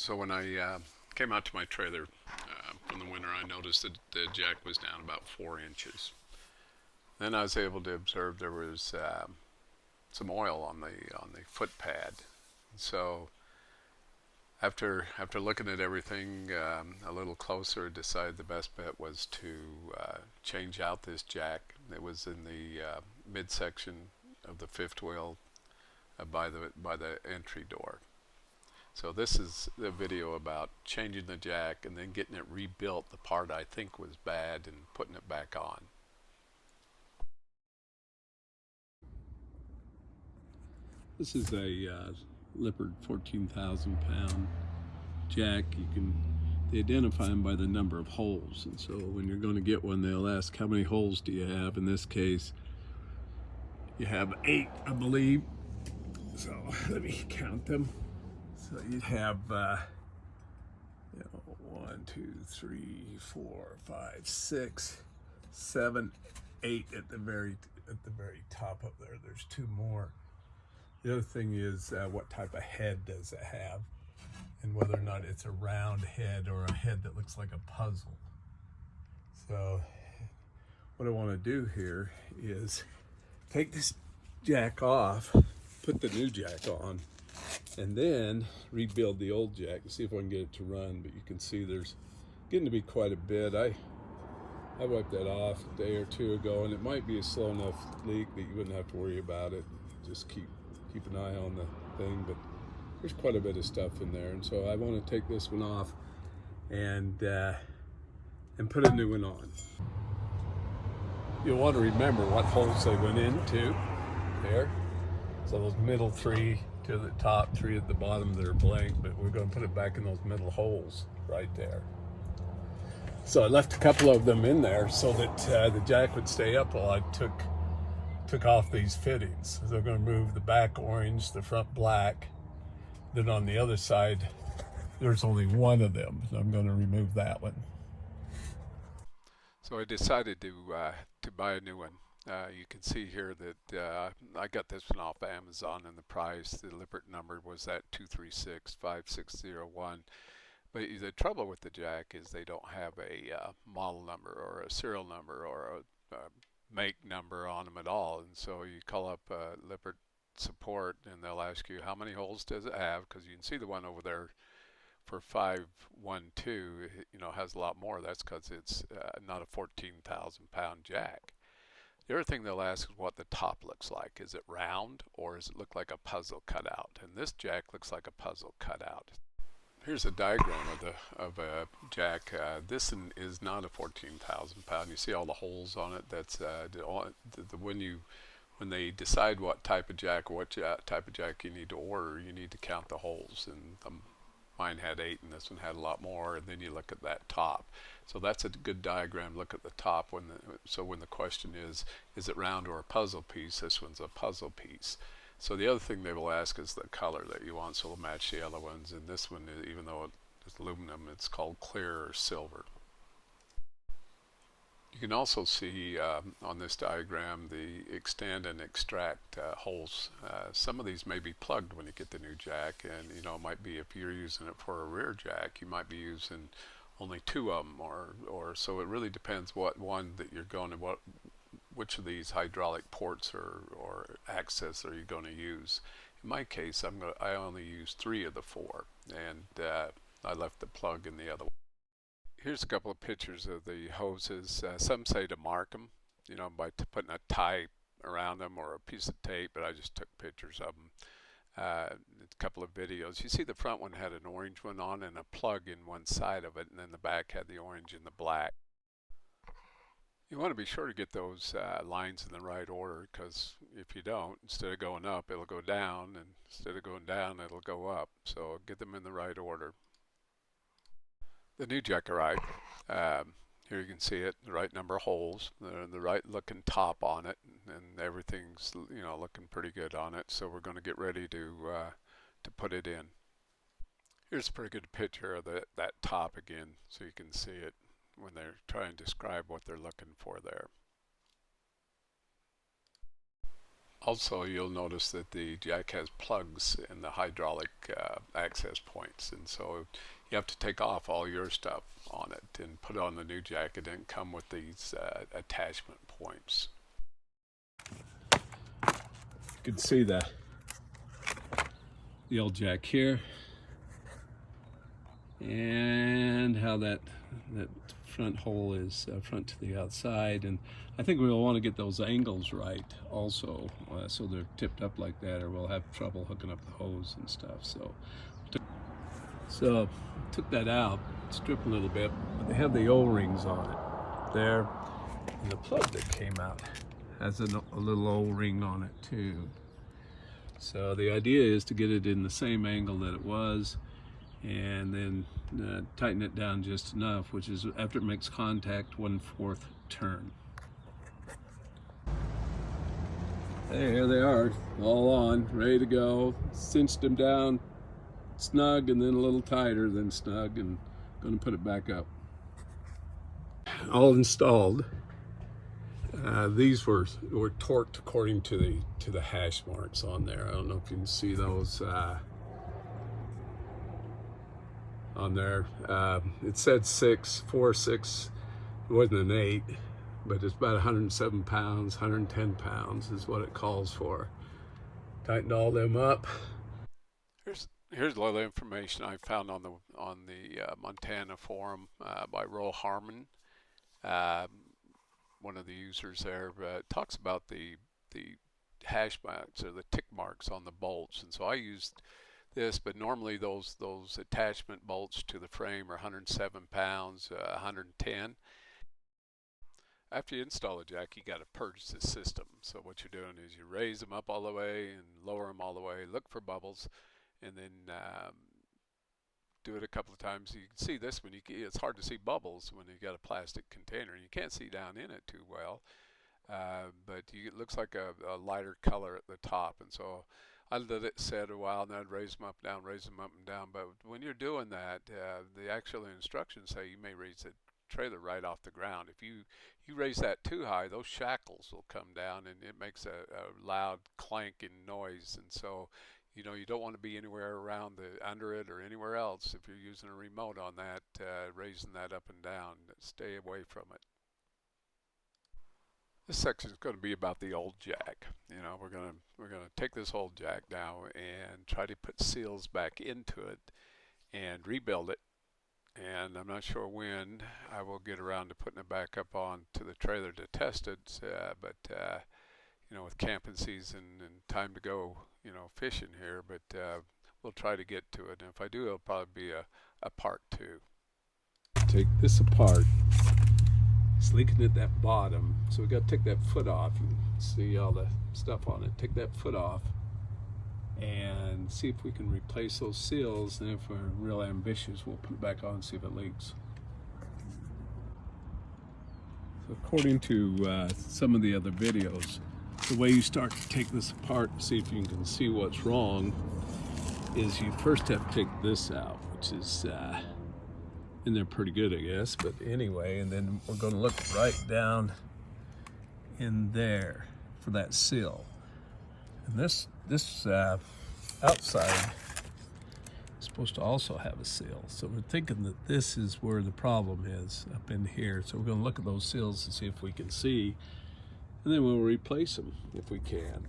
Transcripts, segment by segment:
So when I came out to my trailer from the winter, I noticed that the jack was down about 4 inches. Then I was able to observe there was some oil on the foot pad. So after looking at everything a little closer, decided the best bet was to change out this jack. It was in the midsection of the fifth wheel by the entry door. So this is the video about changing the jack and then getting it rebuilt, the part I think was bad, and putting it back on. This is a Lippert 14,000 pound jack. They identify them by the number of holes, and so when you're going to get one, they'll ask how many holes do you have. In this case, you have 8, I believe. So let me count them. So you'd have 1, 2, 3, 4, 5, 6, 7, 8 at the very top up there. There's 2 more. The other thing is what type of head does it have, and whether or not it's a round head or a head that looks like a puzzle. So what I want to do here is take this jack off, put the new jack on, and then rebuild the old jack and see if I can get it to run. But you can see there's getting to be quite a bit. I wiped that off a day or 2 ago, and it might be a slow enough leak that you wouldn't have to worry about it. Just keep an eye on the thing, but there's quite a bit of stuff in there, and so I want to take this one off and put a new one on. You'll want to remember what holes they went into there. So those middle 3 to the top, 3 at the bottom that are blank, but we're going to put it back in those middle holes right there. So I left a couple of them in there so that the jack would stay up while I took off these fittings. So they're going to move the back orange, the front black. Then on the other side, there's only one of them, so I'm going to remove that one. So I decided to buy a new one. You can see here that I got this one off Amazon, and the price, the Lippert number, was at 2365601. But the trouble with the jack is they don't have a model number or a serial number or a make number on them at all. And so you call up Lippert support, and they'll ask you how many holes does it have, because you can see the one over there for 512, has a lot more. That's because it's not a 14,000 pound jack. The other thing they'll ask is what the top looks like. Is it round, or does it look like a puzzle cutout? And this jack looks like a puzzle cutout. Here's a diagram of a jack. This one is not a 14,000 pound. You see all the holes on it. That's when they decide what type of jack or what type of jack you need to order, you need to count the holes. And mine had 8, and this one had a lot more. And then you look at that top. So that's a good diagram. Look at the top. So when the question is it round or a puzzle piece? This one's a puzzle piece. So the other thing they will ask is the color that you want, so it'll match the other ones. And this one, even though it's aluminum, it's called clear or silver. You can also see on this diagram the extend and extract holes. Some of these may be plugged when you get the new jack, and it might be, if you're using it for a rear jack, you might be using only 2 of them, or so it really depends what one that you're going to, which of these hydraulic ports or access are you going to use. In my case, I only use 3 of the 4, and I left the plug in the other one. Here's a couple of pictures of the hoses. Some say to mark them, by putting a tie around them or a piece of tape, but I just took pictures of them. A couple of videos. You see the front one had an orange one on and a plug in one side of it, and then the back had the orange and the black. You want to be sure to get those lines in the right order, because if you don't, instead of going up, it'll go down, and instead of going down, it'll go up. So get them in the right order. The new jack arrived. Here you can see it, the right number of holes, the right looking top on it, and everything's looking pretty good on it. So we're going to get ready to put it in. Here's a pretty good picture of that top again, so you can see it when they're trying to describe what they're looking for there. Also, you'll notice that the jack has plugs in the hydraulic access points, and so you have to take off all your stuff on it and put it on the new jack. It didn't come with these attachment points. You can see the old jack here, and how that front hole is front to the outside, and I think we'll want to get those angles right also, so they're tipped up like that, or we'll have trouble hooking up the hose and stuff. So took that out, stripped a little bit, but they have the O-rings on it there, and the plug that came out has a little O-ring on it too. So the idea is to get it in the same angle that it was, and then tighten it down just enough, which is after it makes contact, 1/4 turn. There they are, all on, ready to go. Cinched them down snug, and then a little tighter than snug, and going to put it back up. All installed. These were torqued according to the hash marks on there. I don't know if you can see those on there. It said 4 6, it wasn't an 8, but it's about 107 pounds, 110 pounds is what it calls for. Tightened all them up. Here's a lot of information I found on the Montana forum by Roll Harmon, one of the users there. It talks about the hash marks, or the tick marks on the bolts, and so I used this, but normally those attachment bolts to the frame are 107 pounds, 110. After you install a jack, you got to purge the system. So what you're doing is you raise them up all the way and lower them all the way, look for bubbles, and then do it a couple of times. You can see this one, it's hard to see bubbles when you got a plastic container. You can't see down in it too well, but it looks like a lighter color at the top, and so I let it set a while, and then I'd raise them up and down, raise them up and down. But when you're doing that, the actual instructions say you may raise the trailer right off the ground. If you raise that too high, those shackles will come down, and it makes a loud clanking noise. And so, you don't want to be anywhere around under it or anywhere else if you're using a remote on that, raising that up and down. Stay away from it. This section is going to be about the old jack. We're going to take this old jack now and try to put seals back into it and rebuild it. And I'm not sure when I will get around to putting it back up on to the trailer to test it, but with camping season and time to go, fishing here, but we'll try to get to it. And if I do, it'll probably be a part 2. Take this apart. It's leaking at that bottom, so we got to take that foot off. You can see all the stuff on it. Take that foot off and see if we can replace those seals, and if we're real ambitious, we'll put it back on and see if it leaks. So according to some of the other videos, the way you start to take this apart to see if you can see what's wrong is you first have to take this out, which is in there pretty good, I guess, but anyway, and then we're going to look right down in there for that seal. And this outside is supposed to also have a seal, so we're thinking that this is where the problem is, up in here. So we're going to look at those seals and see if we can see, and then we'll replace them if we can.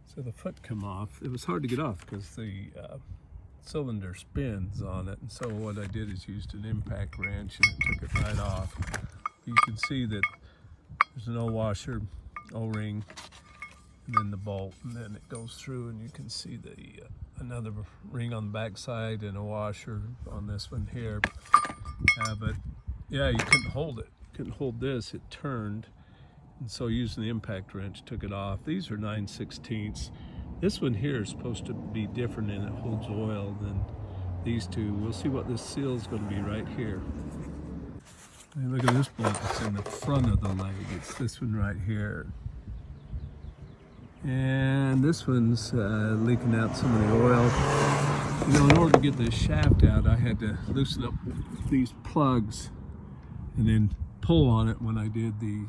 So the foot come off. It was hard to get off because the cylinder spins on it, and so what I did is used an impact wrench and it took it right off. You can see that there's an O-washer, O-ring, and then the bolt, and then it goes through, and you can see the another ring on the back side and a washer on this one here. But yeah, you couldn't hold it. You couldn't hold this. It turned, and so using the impact wrench took it off. These are 9/16. This one here is supposed to be different, and it holds oil than these two. We'll see what this seal is going to be right here. And look at this bolt that's in the front of the leg. It's this one right here. And this one's leaking out some of the oil. In order to get this shaft out, I had to loosen up these plugs and then pull on it when I did the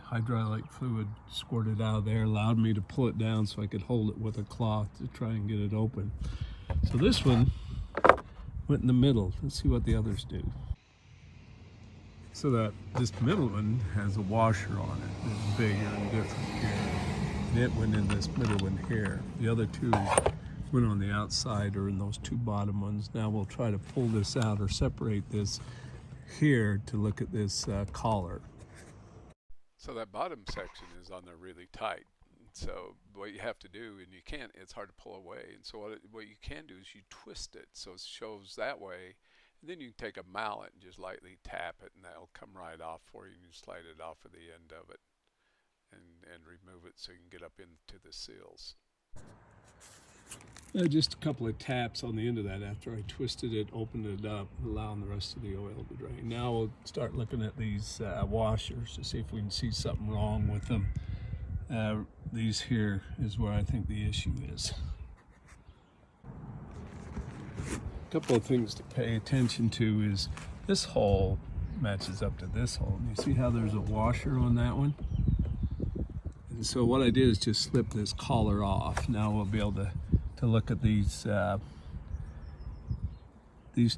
hydraulic fluid squirted out of there, allowed me to pull it down so I could hold it with a cloth to try and get it open. So this one went in the middle. Let's see what the others do. So that this middle one has a washer on it. It's bigger and different here. And it went in this middle one here. The other two went on the outside or in those two bottom ones. Now we'll try to pull this out or separate this here to look at this collar. So that bottom section is on there really tight. So what you have to do, and you can't, it's hard to pull away. And so what you can do is you twist it so it shows that way. And then you can take a mallet and just lightly tap it, and that'll come right off for you. And you slide it off of the end of it and remove it so you can get up into the seals. Just a couple of taps on the end of that after I twisted it, opened it up, allowing the rest of the oil to drain. Now we'll start looking at these washers to see if we can see something wrong with them. These here is where I think the issue is. A couple of things to pay attention to is this hole matches up to this hole. You see how there's a washer on that one? And so what I did is just slip this collar off. Now we'll be able to look at these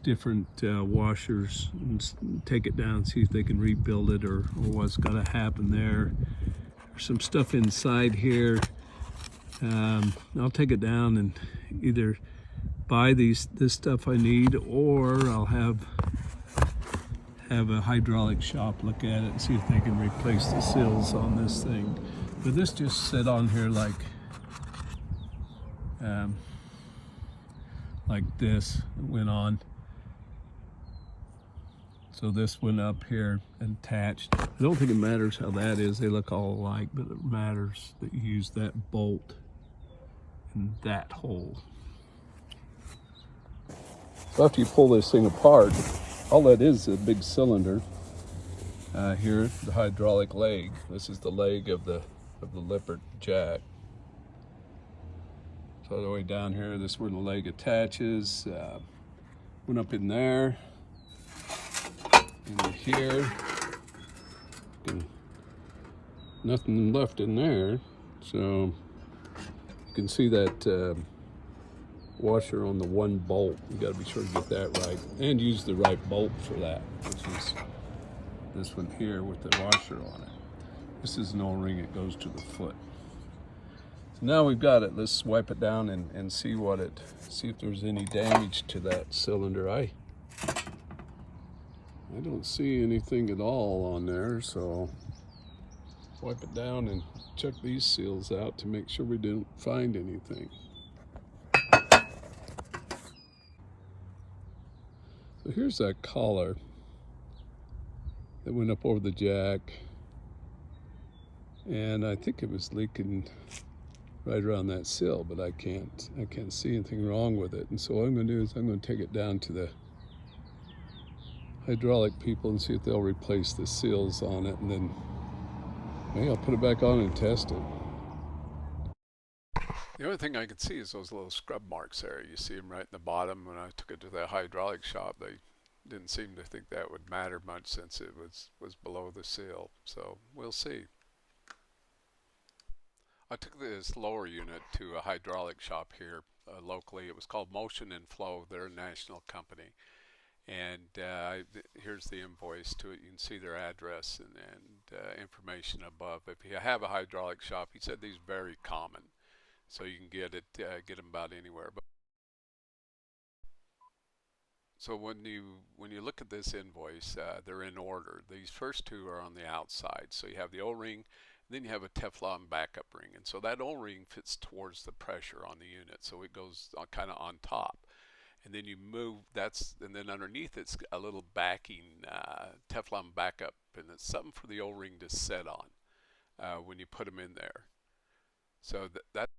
different washers and take it down, see if they can rebuild it or what's got to happen there. There's some stuff inside here. I'll take it down and either buy this stuff I need, or I'll have a hydraulic shop look at it and see if they can replace the seals on this thing. But this just sit on here like this. It went on. So this went up here and attached. I don't think it matters how that is. They look all alike, but it matters that you use that bolt in that hole. So after you pull this thing apart, all that is a big cylinder. Here, the hydraulic leg. This is the leg of the Lippert jack. So all the way down here, this is where the leg attaches. Went up in there, into here. And nothing left in there. So you can see that washer on the one bolt. You got to be sure to get that right and use the right bolt for that, which is this one here with the washer on it. This is an O-ring. It goes to the foot. So now we've got it. Let's wipe it down and see if there's any damage to that cylinder. I don't see anything at all on there, so wipe it down and check these seals out to make sure we didn't find anything. So here's that collar that went up over the jack, and I think it was leaking right around that sill, but I can't see anything wrong with it. And so what I'm going to do is I'm going to take it down to the hydraulic people and see if they'll replace the seals on it, and then maybe I'll put it back on and test it. The only thing I can see is those little scrub marks there. You see them right in the bottom. When I took it to the hydraulic shop, they didn't seem to think that would matter much since it was below the seal. So we'll see. I took this lower unit to a hydraulic shop here locally. It was called Motion and Flow. They're a national company. And here's the invoice to it. You can see their address and information above. If you have a hydraulic shop, he said these are very common, so you can get them about anywhere. But so when you look at this invoice, they're in order. These first two are on the outside. So you have the O-ring, then you have a Teflon backup ring, and so that O-ring fits towards the pressure on the unit, so it goes kind of on top. And then you move, and then underneath it's a little backing Teflon backup, and it's something for the O-ring to set on when you put them in there. So that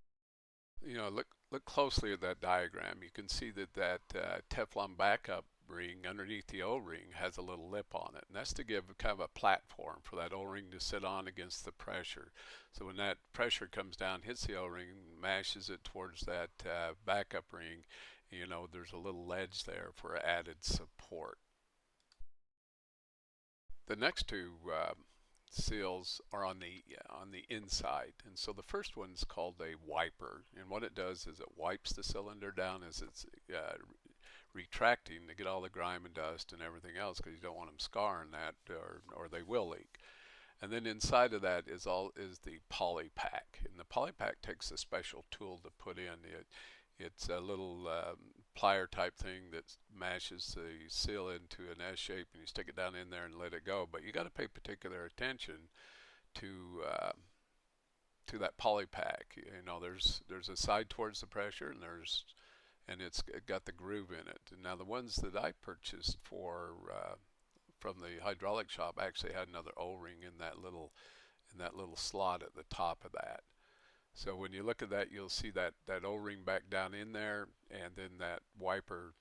look closely at that diagram. You can see that Teflon backup ring underneath the O-ring has a little lip on it, and that's to give kind of a platform for that O-ring to sit on against the pressure. So when that pressure comes down, hits the O-ring, mashes it towards that backup ring, there's a little ledge there for added support. The next two seals are on the inside, and so the first one's called a wiper, and what it does is it wipes the cylinder down as it's retracting to get all the grime and dust and everything else, because you don't want them scarring that, or they will leak. And then inside of that is the poly pack, and the poly pack takes a special tool to put in. It's a little plier type thing that mashes the seal into an S shape, and you stick it down in there and let it go. But you got to pay particular attention to that poly pack. You know, there's a side towards the pressure, and it's got the groove in it. And now the ones that I purchased from the hydraulic shop actually had another O-ring in that little slot at the top of that. So when you look at that, you'll see that O-ring back down in there, and then that wiper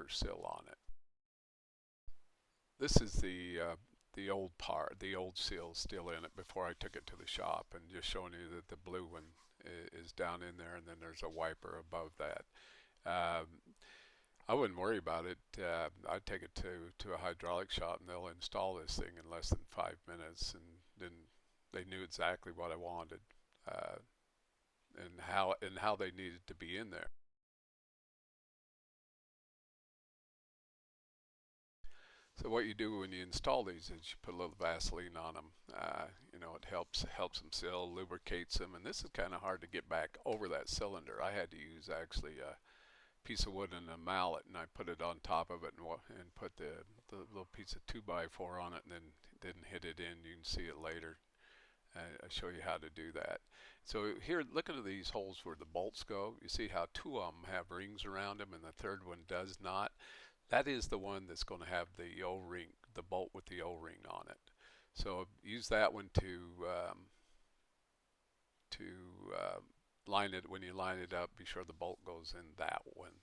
seal on it. This is the old part, the old seal still in it before I took it to the shop, and just showing you that the blue one is down in there, and then there's a wiper above that. I wouldn't worry about it. I'd take it to a hydraulic shop, and they'll install this thing in less than 5 minutes, and then they knew exactly what I wanted. And how they needed to be in there. So what you do when you install these is you put a little Vaseline on them. You know, it helps them seal, lubricates them, and this is kind of hard to get back over that cylinder. I had to use actually a piece of wood and a mallet, and I put it on top of it and put the little piece of 2x4 on it, and then didn't hit it in. You can see it later. I'll show you how to do that. So here, look at these holes where the bolts go. You see how two of them have rings around them and the third one does not? That is the one that's going to have the O-ring, the bolt with the O-ring on it. So use that one to line it. When you line it up, be sure the bolt goes in that one.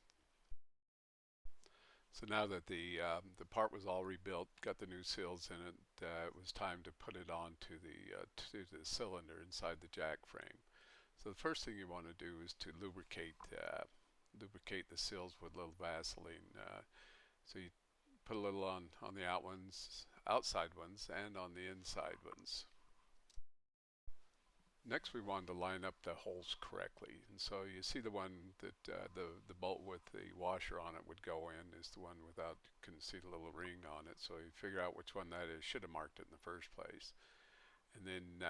So now that the part was all rebuilt, got the new seals in it, it was time to put it on to the cylinder inside the jack frame. So the first thing you want to do is to lubricate the seals with a little Vaseline. So you put a little on the outside ones, and on the inside ones. Next, we wanted to line up the holes correctly, and so you see the one that the bolt with the washer on it would go in is the one without, you can see the little ring on it, so you figure out which one that is. Should have marked it in the first place. And then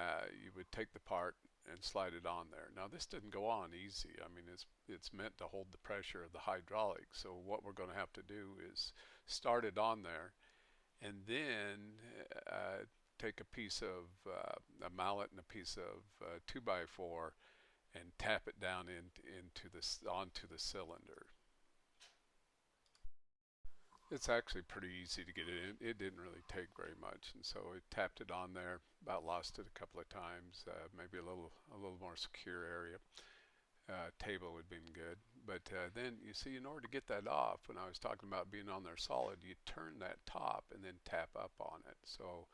you would take the part and slide it on there. Now this didn't go on easy. I mean, it's meant to hold the pressure of the hydraulic, so what we're going to have to do is start it on there, and then take a piece of a mallet and a piece of 2x4 and tap it down onto the cylinder. It's actually pretty easy to get it in. It didn't really take very much, and so I tapped it on there. About lost it a couple of times. Maybe a little more secure area. Table would have been good, but then you see, in order to get that off, when I was talking about being on there solid, you turn that top and then tap up on it. So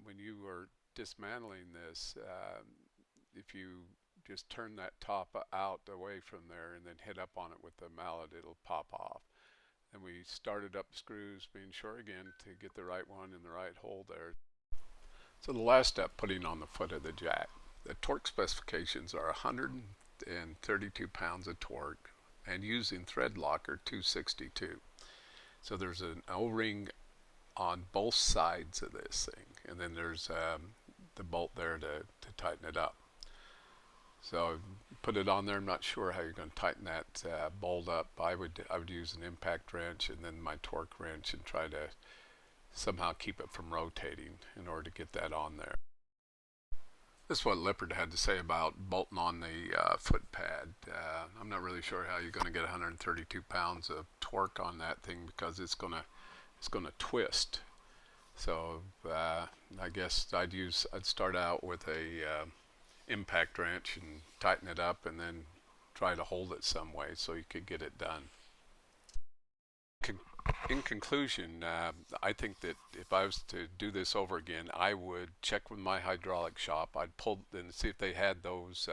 when you were dismantling this, if you just turn that top out away from there and then hit up on it with the mallet, it'll pop off. And we started up the screws, being sure again to get the right one in the right hole there. So the last step, putting on the foot of the jack. The torque specifications are 132 pounds of torque and using thread locker 262. So there's an O-ring on both sides of this thing, and then there's the bolt there to tighten it up. So put it on there. I'm not sure how you're going to tighten that bolt up. I would use an impact wrench and then my torque wrench and try to somehow keep it from rotating in order to get that on there. This is what Lippert had to say about bolting on the foot pad. I'm not really sure how you're going to get 132 pounds of torque on that thing, because it's going to twist. So I guess I'd start out with a impact wrench and tighten it up, and then try to hold it some way so you could get it done. In conclusion, I think that if I was to do this over again, I would check with my hydraulic shop. I'd pull and see if they had those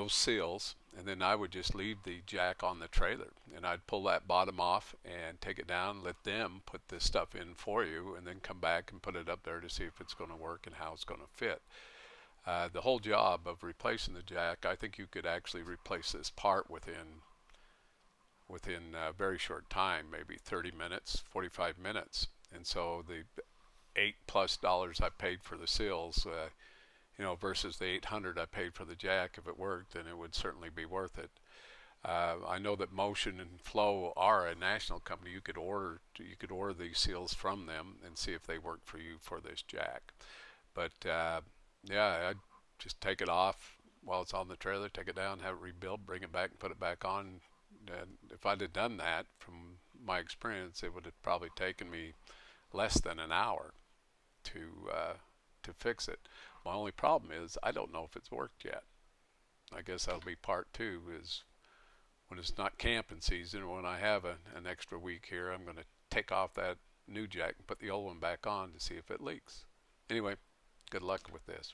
seals, and then I would just leave the jack on the trailer, and I'd pull that bottom off and take it down, let them put this stuff in for you, and then come back and put it up there to see if it's going to work and how it's going to fit. The whole job of replacing the jack, I think you could actually replace this part within a very short time, maybe 30 minutes, 45 minutes. And so the $8+ I paid for the seals, versus the 800 I paid for the jack, if it worked, then it would certainly be worth it. I know that Motion and Flow are a national company. You could order these seals from them and see if they work for you for this jack. But yeah, I'd just take it off while it's on the trailer, take it down, have it rebuilt, bring it back, and put it back on. And if I'd have done that, from my experience, it would have probably taken me less than an hour to to fix it. My only problem is I don't know if it's worked yet. I guess that'll be part two. Is when it's not camping season, or when I have an extra week here, I'm going to take off that new jack and put the old one back on to see if it leaks. Anyway, good luck with this.